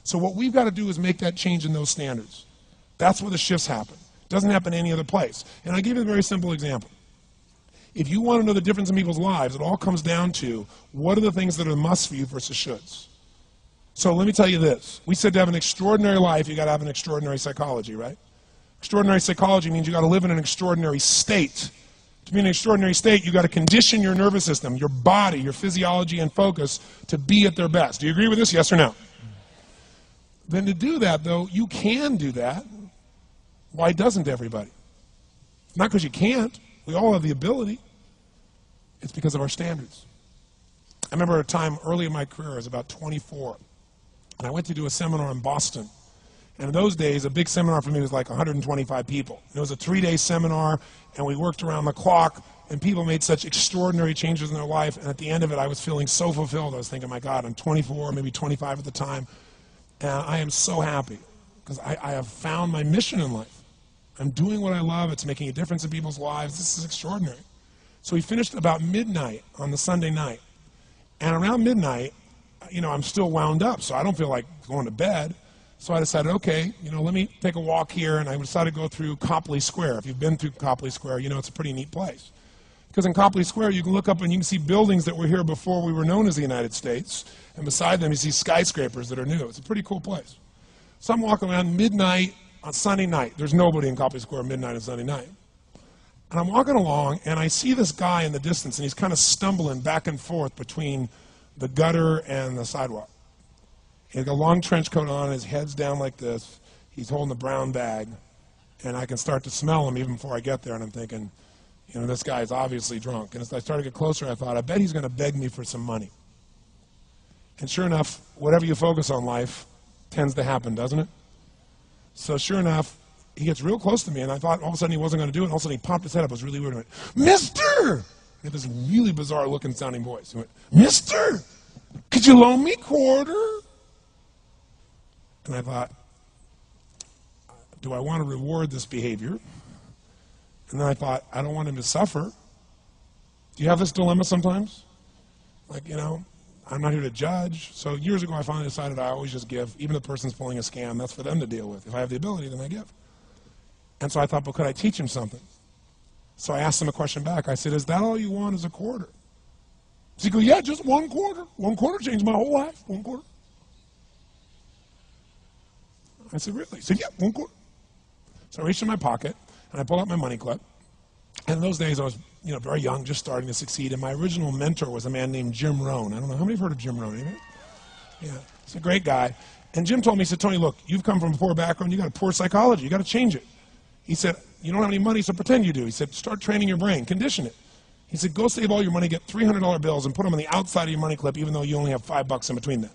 So what we've got to do is make that change in those standards. That's where the shifts happen. It doesn't happen any other place. And I give you a very simple example. If you want to know the difference in people's lives, it all comes down to what are the things that are musts for you versus shoulds. So let me tell you this. We said to have an extraordinary life, you got to have an extraordinary psychology, right? Extraordinary psychology means you got to live in an extraordinary state. To be in an extraordinary state, you got to condition your nervous system, your body, your physiology and focus to be at their best. Do you agree with this? Yes or no? Then to do that, though, you can do that. Why doesn't everybody? Not because you can't. We all have the ability. It's because of our standards. I remember a time early in my career, I was about 24, and I went to do a seminar in Boston. And in those days, a big seminar for me was like 125 people. It was a 3-day seminar, and we worked around the clock, and people made such extraordinary changes in their life. And at the end of it, I was feeling so fulfilled. I was thinking, my God, I'm 24, maybe 25 at the time, and I am so happy because I have found my mission in life. I'm doing what I love. It's making a difference in people's lives. This is extraordinary. So we finished about midnight on the Sunday night. And around midnight, I'm still wound up, so I don't feel like going to bed. So I decided, okay, let me take a walk here, and I decided to go through Copley Square. If you've been through Copley Square, it's a pretty neat place. Because in Copley Square, you can look up and you can see buildings that were here before we were known as the United States, and beside them you see skyscrapers that are new. It's a pretty cool place. So I'm walking around midnight on Sunday night. There's nobody in Copley Square midnight on Sunday night. And I'm walking along, and I see this guy in the distance, and he's kind of stumbling back and forth between the gutter and the sidewalk. He's got a long trench coat on, his head's down like this. He's holding a brown bag, and I can start to smell him even before I get there, and I'm thinking, this guy's obviously drunk. And as I started to get closer, I thought, I bet he's going to beg me for some money. And sure enough, whatever you focus on life tends to happen, doesn't it? So sure enough, he gets real close to me, and I thought all of a sudden he wasn't going to do it, and all of a sudden he popped his head up. It was really weird. He went, "Mister!" He had this really bizarre-looking sounding voice. He went, "Mister, could you loan me a quarter?" And I thought, do I want to reward this behavior? And then I thought, I don't want him to suffer. Do you have this dilemma sometimes? Like, I'm not here to judge. So years ago, I finally decided I always just give. Even if the person's pulling a scam, that's for them to deal with. If I have the ability, then I give. And so I thought, could I teach him something? So I asked him a question back. I said, is that all you want is a quarter? So he goes, yeah, just 1 quarter. 1 quarter changed my whole life. 1 quarter. I said, really? He said, yeah, 1 quarter. So I reached in my pocket, and I pulled out my money clip. And in those days, I was very young, just starting to succeed. And my original mentor was a man named Jim Rohn. I don't know, how many have heard of Jim Rohn? Anybody? Yeah, he's a great guy. And Jim told me, he said, Tony, look, you've come from a poor background. You got a poor psychology. You got to change it. He said, you don't have any money, so pretend you do. He said, start training your brain, condition it. He said, go save all your money, get $300 bills, and put them on the outside of your money clip, even though you only have $5 in between them.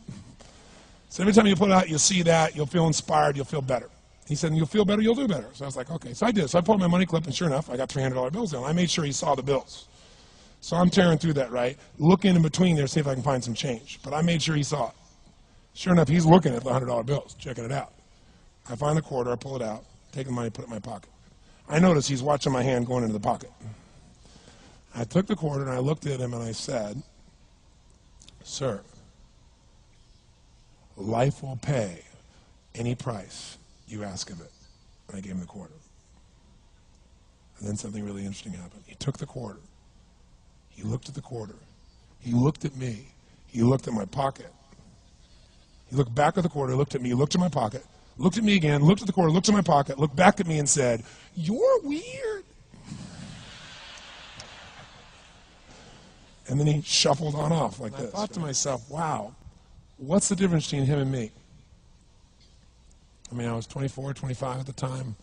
So every time you put it out, you'll see that, you'll feel inspired, you'll feel better. He said, and you'll feel better, you'll do better. So I was like, okay. So I did. So I pulled my money clip, and sure enough, I got $300 bills down. I made sure he saw the bills. So I'm tearing through that, right? Looking in between there, see if I can find some change. But I made sure he saw it. Sure enough, he's looking at the $100 bills, checking it out. I find the quarter, I pull it out, take the money, put it in my pocket. I notice he's watching my hand going into the pocket. I took the quarter, and I looked at him, and I said, sir, life will pay any price you ask of it. And I gave him the quarter. And then something really interesting happened. He took the quarter. He looked at the quarter. He looked at me. He looked at my pocket. He looked back at the quarter, looked at me, looked at my pocket, looked at me again, looked at the quarter, looked at my pocket, looked back at me and said, you're weird. And then he shuffled on off like this. I thought to myself, wow, what's the difference between him and me? I mean, I was 24, 25 at the time,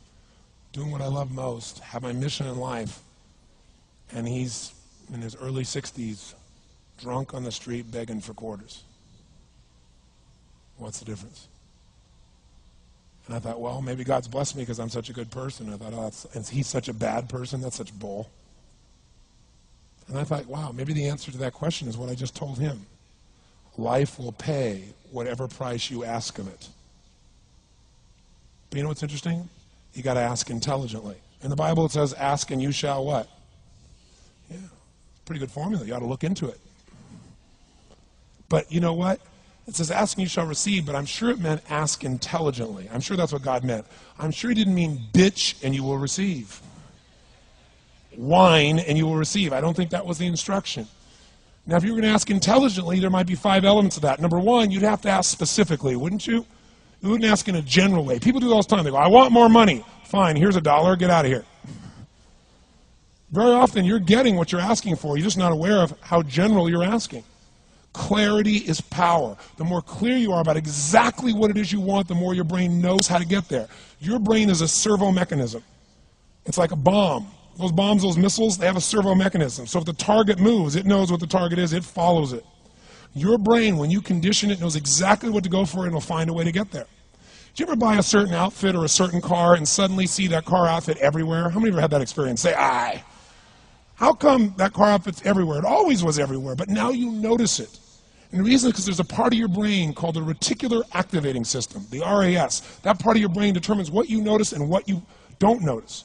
doing what I love most, have my mission in life, and he's in his early 60s, drunk on the street begging for quarters. What's the difference? And I thought, well, maybe God's blessed me because I'm such a good person. I thought, oh, and he's such a bad person, that's such bull. And I thought, wow, maybe the answer to that question is what I just told him. Life will pay whatever price you ask of it. But you know what's interesting? You got to ask intelligently. In the Bible it says, ask and you shall what? Yeah, pretty good formula. You ought to look into it. But you know what? It says, ask and you shall receive, but I'm sure it meant ask intelligently. I'm sure that's what God meant. I'm sure he didn't mean bitch and you will receive. Whine and you will receive. I don't think that was the instruction. Now, if you were going to ask intelligently, there might be 5 elements of that. Number one, you'd have to ask specifically, wouldn't you? You wouldn't ask in a general way. People do it all the time. They go, I want more money. Fine, here's $1, get out of here. Very often, you're getting what you're asking for. You're just not aware of how general you're asking. Clarity is power. The more clear you are about exactly what it is you want, the more your brain knows how to get there. Your brain is a servo mechanism. It's like a bomb. Those bombs, those missiles, they have a servo mechanism. So if the target moves, it knows what the target is, it follows it. Your brain, when you condition it, knows exactly what to go for and it'll find a way to get there. Did you ever buy a certain outfit or a certain car and suddenly see that car outfit everywhere? How many of you have had that experience? Say, aye. How come that car outfit's everywhere? It always was everywhere, but now you notice it. And the reason is because there's a part of your brain called the reticular activating system, the RAS. That part of your brain determines what you notice and what you don't notice.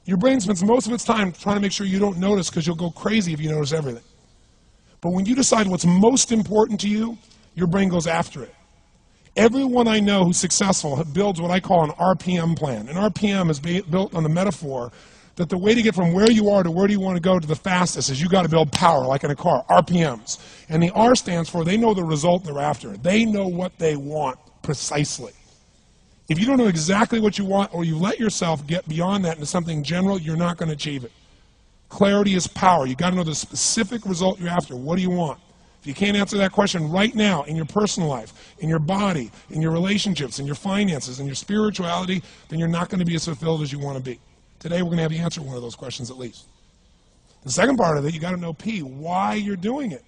Your brain spends most of its time trying to make sure you don't notice because you'll go crazy if you notice everything. But when you decide what's most important to you, your brain goes after it. Everyone I know who's successful builds what I call an RPM plan. An RPM is built on the metaphor that the way to get from where you are to where do you want to go to the fastest is you got to build power, like in a car, RPMs. And the R stands for they know the result they're after. They know what they want precisely. If you don't know exactly what you want or you let yourself get beyond that into something general, you're not going to achieve it. Clarity is power. You've got to know the specific result you're after. What do you want? If you can't answer that question right now in your personal life, in your body, in your relationships, in your finances, in your spirituality, then you're not going to be as fulfilled as you want to be. Today we're going to have you answer one of those questions at least. The second part of it, you got to know P, why you're doing it.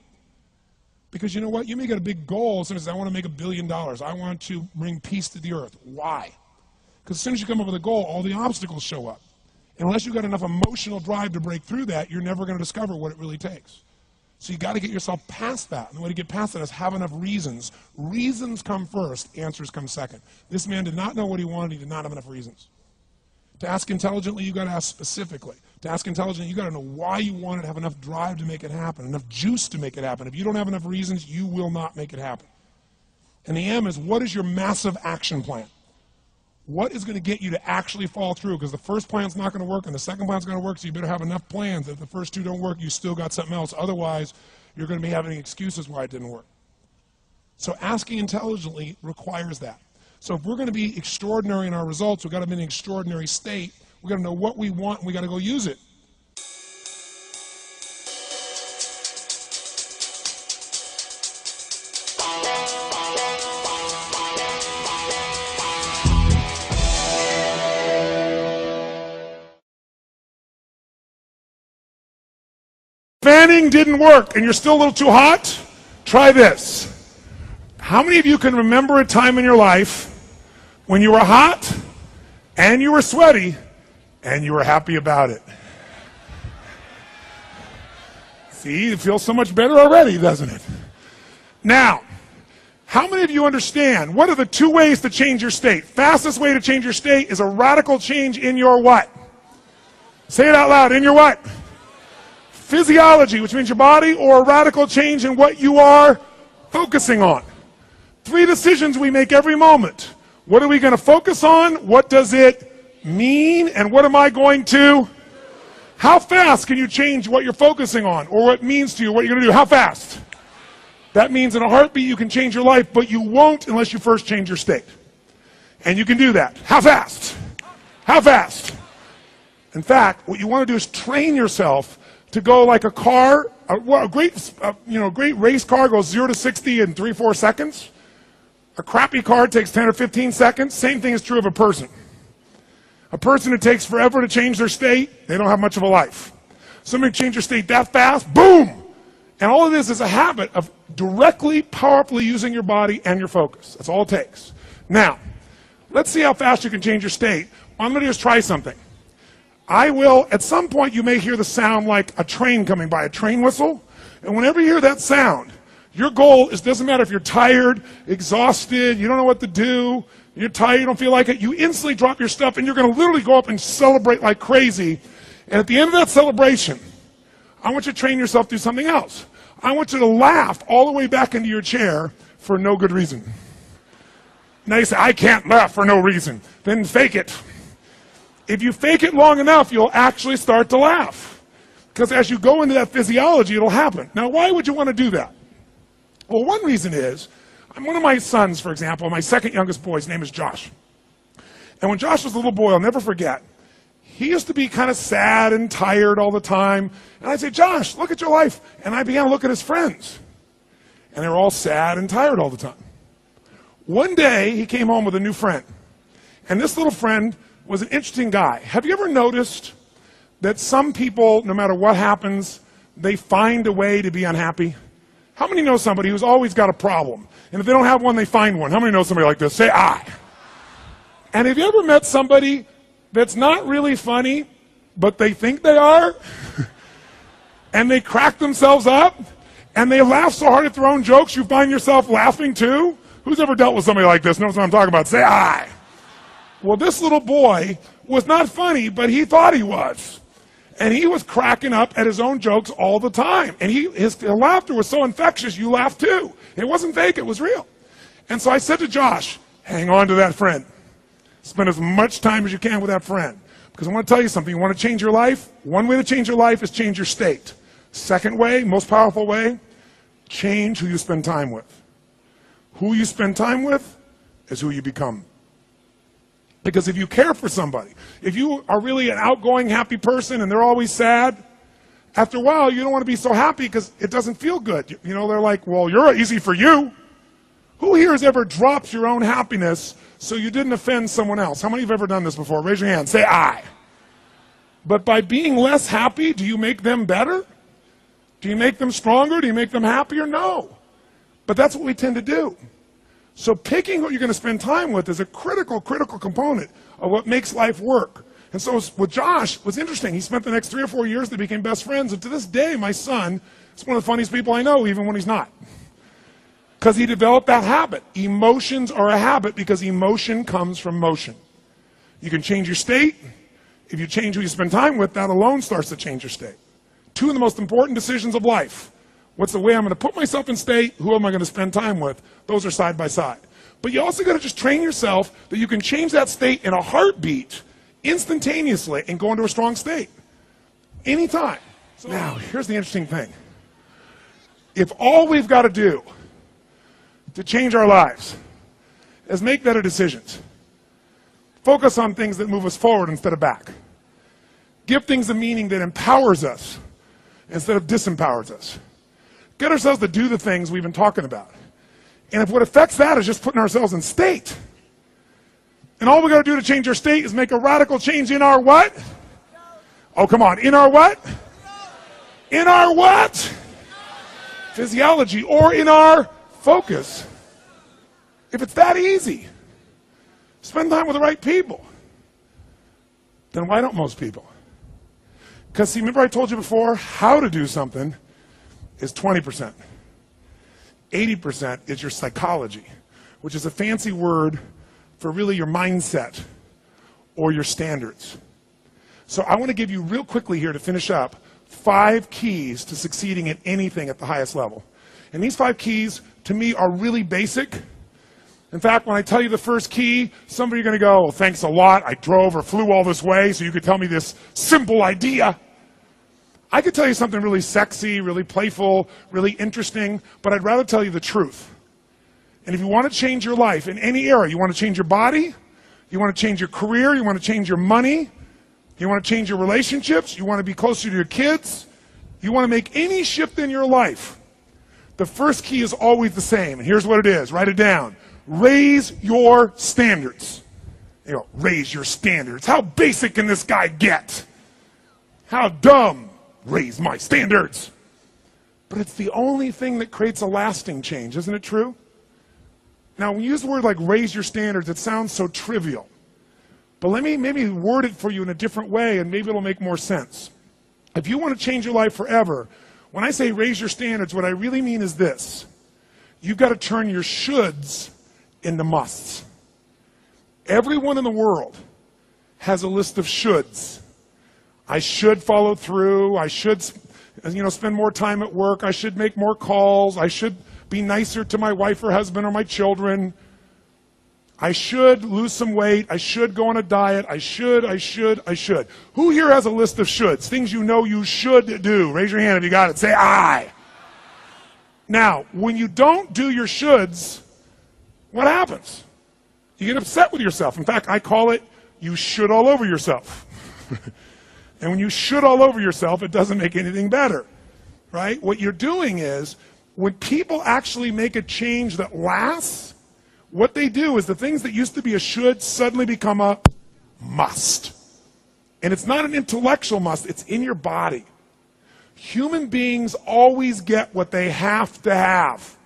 Because you know what? You may get a big goal as soon as I want to make $1 billion. I want to bring peace to the earth. Why? Because as soon as you come up with a goal, all the obstacles show up. And unless you've got enough emotional drive to break through that, you're never going to discover what it really takes. So you got to get yourself past that. And the way to get past that is have enough reasons. Reasons come first, answers come second. This man did not know what he wanted, he did not have enough reasons. To ask intelligently, you got to ask specifically. To ask intelligently, you got to know why you want it, have enough drive to make it happen, enough juice to make it happen. If you don't have enough reasons, you will not make it happen. And the M is, what is your massive action plan? What is going to get you to actually fall through? Because the first plan's not going to work and the second plan's going to work, so you better have enough plans that if the first two don't work, you still got something else. Otherwise, you're going to be having excuses why it didn't work. So asking intelligently requires that. So if we're going to be extraordinary in our results, we've got to be in an extraordinary state. We've got to know what we want and we've got to go use it. Fanning didn't work and you're still a little too hot? Try this. How many of you can remember a time in your life when you were hot and you were sweaty and you were happy about it? See, it feels so much better already, doesn't it? Now, how many of you understand what are the 2 ways to change your state? Fastest way to change your state is a radical change in your what? Say it out loud, in your what? Physiology, which means your body, or a radical change in what you are focusing on. 3 decisions we make every moment. What are we going to focus on? What does it mean? And what am I going to? How fast can you change what you're focusing on or what it means to you, what you're going to do? How fast? That means in a heartbeat you can change your life, but you won't unless you first change your state. And you can do that. How fast? How fast? In fact, what you want to do is train yourself to go like a car. A great race car goes 0 to 60 in 3-4 seconds. A crappy car takes 10 or 15 seconds. Same thing is true of a person. A person who takes forever to change their state, they don't have much of a life. Somebody change their state that fast, boom! And all of this is a habit of directly, powerfully using your body and your focus. That's all it takes. Now, let's see how fast you can change your state. I'm going to just try something. At some point you may hear the sound like a train coming by, a train whistle. And whenever you hear that sound, your goal is, doesn't matter if you're tired, exhausted, you don't know what to do, you're tired, you don't feel like it, you instantly drop your stuff and you're going to literally go up and celebrate like crazy. And at the end of that celebration, I want you to train yourself to do something else. I want you to laugh all the way back into your chair for no good reason. Now you say, I can't laugh for no reason. Then fake it. If you fake it long enough, you'll actually start to laugh. Because as you go into that physiology, it'll happen. Now, why would you want to do that? Well, one reason is, one of my sons, for example, my second youngest boy, his name is Josh. And when Josh was a little boy, I'll never forget, he used to be kind of sad and tired all the time. And I'd say, Josh, look at your life. And I began to look at his friends. And they were all sad and tired all the time. One day, he came home with a new friend. And this little friend was an interesting guy. Have you ever noticed that some people, no matter what happens, they find a way to be unhappy? How many know somebody who's always got a problem? And if they don't have one, they find one. How many know somebody like this? Say, I. And have you ever met somebody that's not really funny, but they think they are? And they crack themselves up? And they laugh so hard at their own jokes, you find yourself laughing too? Who's ever dealt with somebody like this? Knows what I'm talking about? Say, I. Well, this little boy was not funny, but he thought he was. And he was cracking up at his own jokes all the time. And his laughter was so infectious, you laughed too. It wasn't fake, it was real. And so I said to Josh, hang on to that friend. Spend as much time as you can with that friend. Because I want to tell you something. You want to change your life? One way to change your life is change your state. Second way, most powerful way, change who you spend time with. Who you spend time with is who you become. Because if you care for somebody, if you are really an outgoing, happy person and they're always sad, after a while you don't want to be so happy because it doesn't feel good. You know, they're like, well, you're easy for you. Who here has ever dropped your own happiness so you didn't offend someone else? How many have ever done this before? Raise your hand. Say, I. But by being less happy, do you make them better? Do you make them stronger? Do you make them happier? No. But that's what we tend to do. So picking who you're going to spend time with is a critical component of what makes life work. And so with Josh, it was interesting. He spent the next 3 or 4 years, they became best friends. And to this day, my son is one of the funniest people I know, even when he's not. Because he developed that habit. Emotions are a habit because emotion comes from motion. You can change your state. If you change who you spend time with, that alone starts to change your state. 2 of the most important decisions of life. What's the way I'm going to put myself in state? Who am I going to spend time with? Those are side by side. But you also got to just train yourself that you can change that state in a heartbeat instantaneously and go into a strong state. Anytime. So now, here's the interesting thing. If all we've got to do to change our lives is make better decisions, focus on things that move us forward instead of back, give things a meaning that empowers us instead of disempowers us, get ourselves to do the things we've been talking about. And if what affects that is just putting ourselves in state, and all we got to do to change our state is make a radical change in our what? Oh, come on. In our what? In our what? Physiology, or in our focus. If it's that easy, spend time with the right people. Then why don't most people? Because see, remember I told you before, how to do something is 20%. 80% is your psychology, which is a fancy word for really your mindset or your standards. So I want to give you real quickly here to finish up 5 keys to succeeding at anything at the highest level. And these 5 keys, to me, are really basic. In fact, when I tell you the first key, some of you are going to go, well, thanks a lot. I drove or flew all this way so you could tell me this simple idea. I could tell you something really sexy, really playful, really interesting, but I'd rather tell you the truth. And if you want to change your life in any area, you want to change your body, you want to change your career, you want to change your money, you want to change your relationships, you want to be closer to your kids, you want to make any shift in your life, the first key is always the same. And here's what it is. Write it down. Raise your standards. You know, raise your standards. How basic can this guy get? How dumb? Raise my standards. But it's the only thing that creates a lasting change, isn't it true? Now, when you use the word like raise your standards, it sounds so trivial. But let me maybe word it for you in a different way, and maybe it'll make more sense. If you want to change your life forever, when I say raise your standards, what I really mean is this. You've got to turn your shoulds into musts. Everyone in the world has a list of shoulds. I should follow through. I should spend more time at work. I should make more calls. I should be nicer to my wife or husband or my children. I should lose some weight. I should go on a diet. I should. Who here has a list of shoulds? Things you know you should do. Raise your hand if you got it. Say I. Now, when you don't do your shoulds, what happens? You get upset with yourself. In fact, I call it you should all over yourself. And when you should all over yourself, it doesn't make anything better, right? What you're doing is, when people actually make a change that lasts, what they do is the things that used to be a should suddenly become a must. And it's not an intellectual must, it's in your body. Human beings always get what they have to have.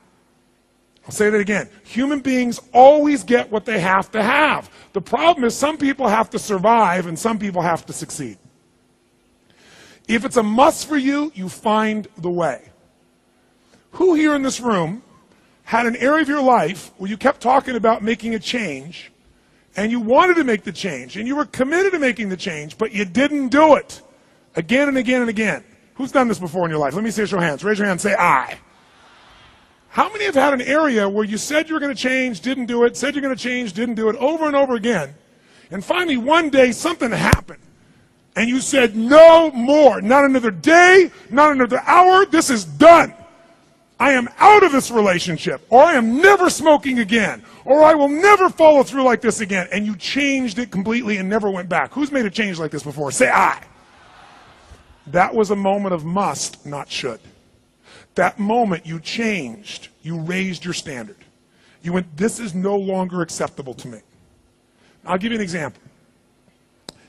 I'll say that again. Human beings always get what they have to have. The problem is some people have to survive and some people have to succeed. If it's a must for you, you find the way. Who here in this room had an area of your life where you kept talking about making a change, and you wanted to make the change, and you were committed to making the change, but you didn't do it again and again and again? Who's done this before in your life? Let me see your hands. Raise your hand. Say I. How many have had an area where you said you were going to change, didn't do it, said you're going to change, didn't do it, over and over again, and finally one day something happened, and you said no more, not another day, not another hour, this is done. I am out of this relationship, or I am never smoking again, or I will never follow through like this again, and you changed it completely and never went back. Who's made a change like this before? Say I. That was a moment of must, not should. That moment you changed, you raised your standard. You went, this is no longer acceptable to me. I'll give you an example.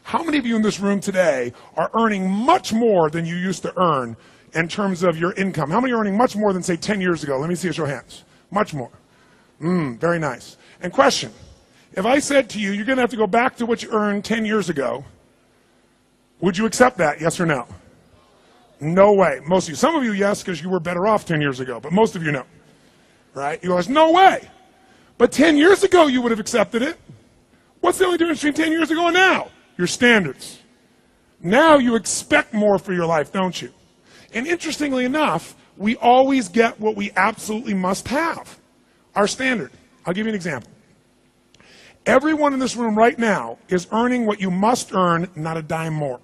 How many of you in this room today are earning much more than you used to earn in terms of your income? How many are earning much more than, say, 10 years ago? Let me see your hands. Much more. Very nice. And question, if I said to you, you're going to have to go back to what you earned 10 years ago, would you accept that, yes or no? No way. Most of you. Some of you, yes, because you were better off 10 years ago, but most of you, no. Right? You go, no way. But 10 years ago, you would have accepted it. What's the only difference between 10 years ago and now? Your standards. Now you expect more for your life, don't you? And interestingly enough, we always get what we absolutely must have. Our standard. I'll give you an example. Everyone in this room right now is earning what you must earn, not a dime more.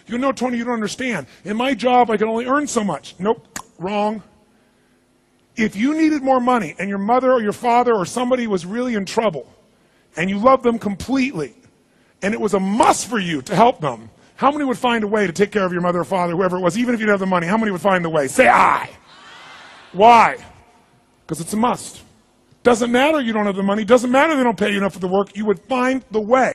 You know, Tony, you don't understand. In my job, I can only earn so much. Nope, wrong. If you needed more money and your mother or your father or somebody was really in trouble and you loved them completely and it was a must for you to help them, how many would find a way to take care of your mother or father, whoever it was, even if you didn't have the money? How many would find the way? Say I. Why? Because it's a must. Doesn't matter you don't have the money. Doesn't matter they don't pay you enough for the work. You would find the way.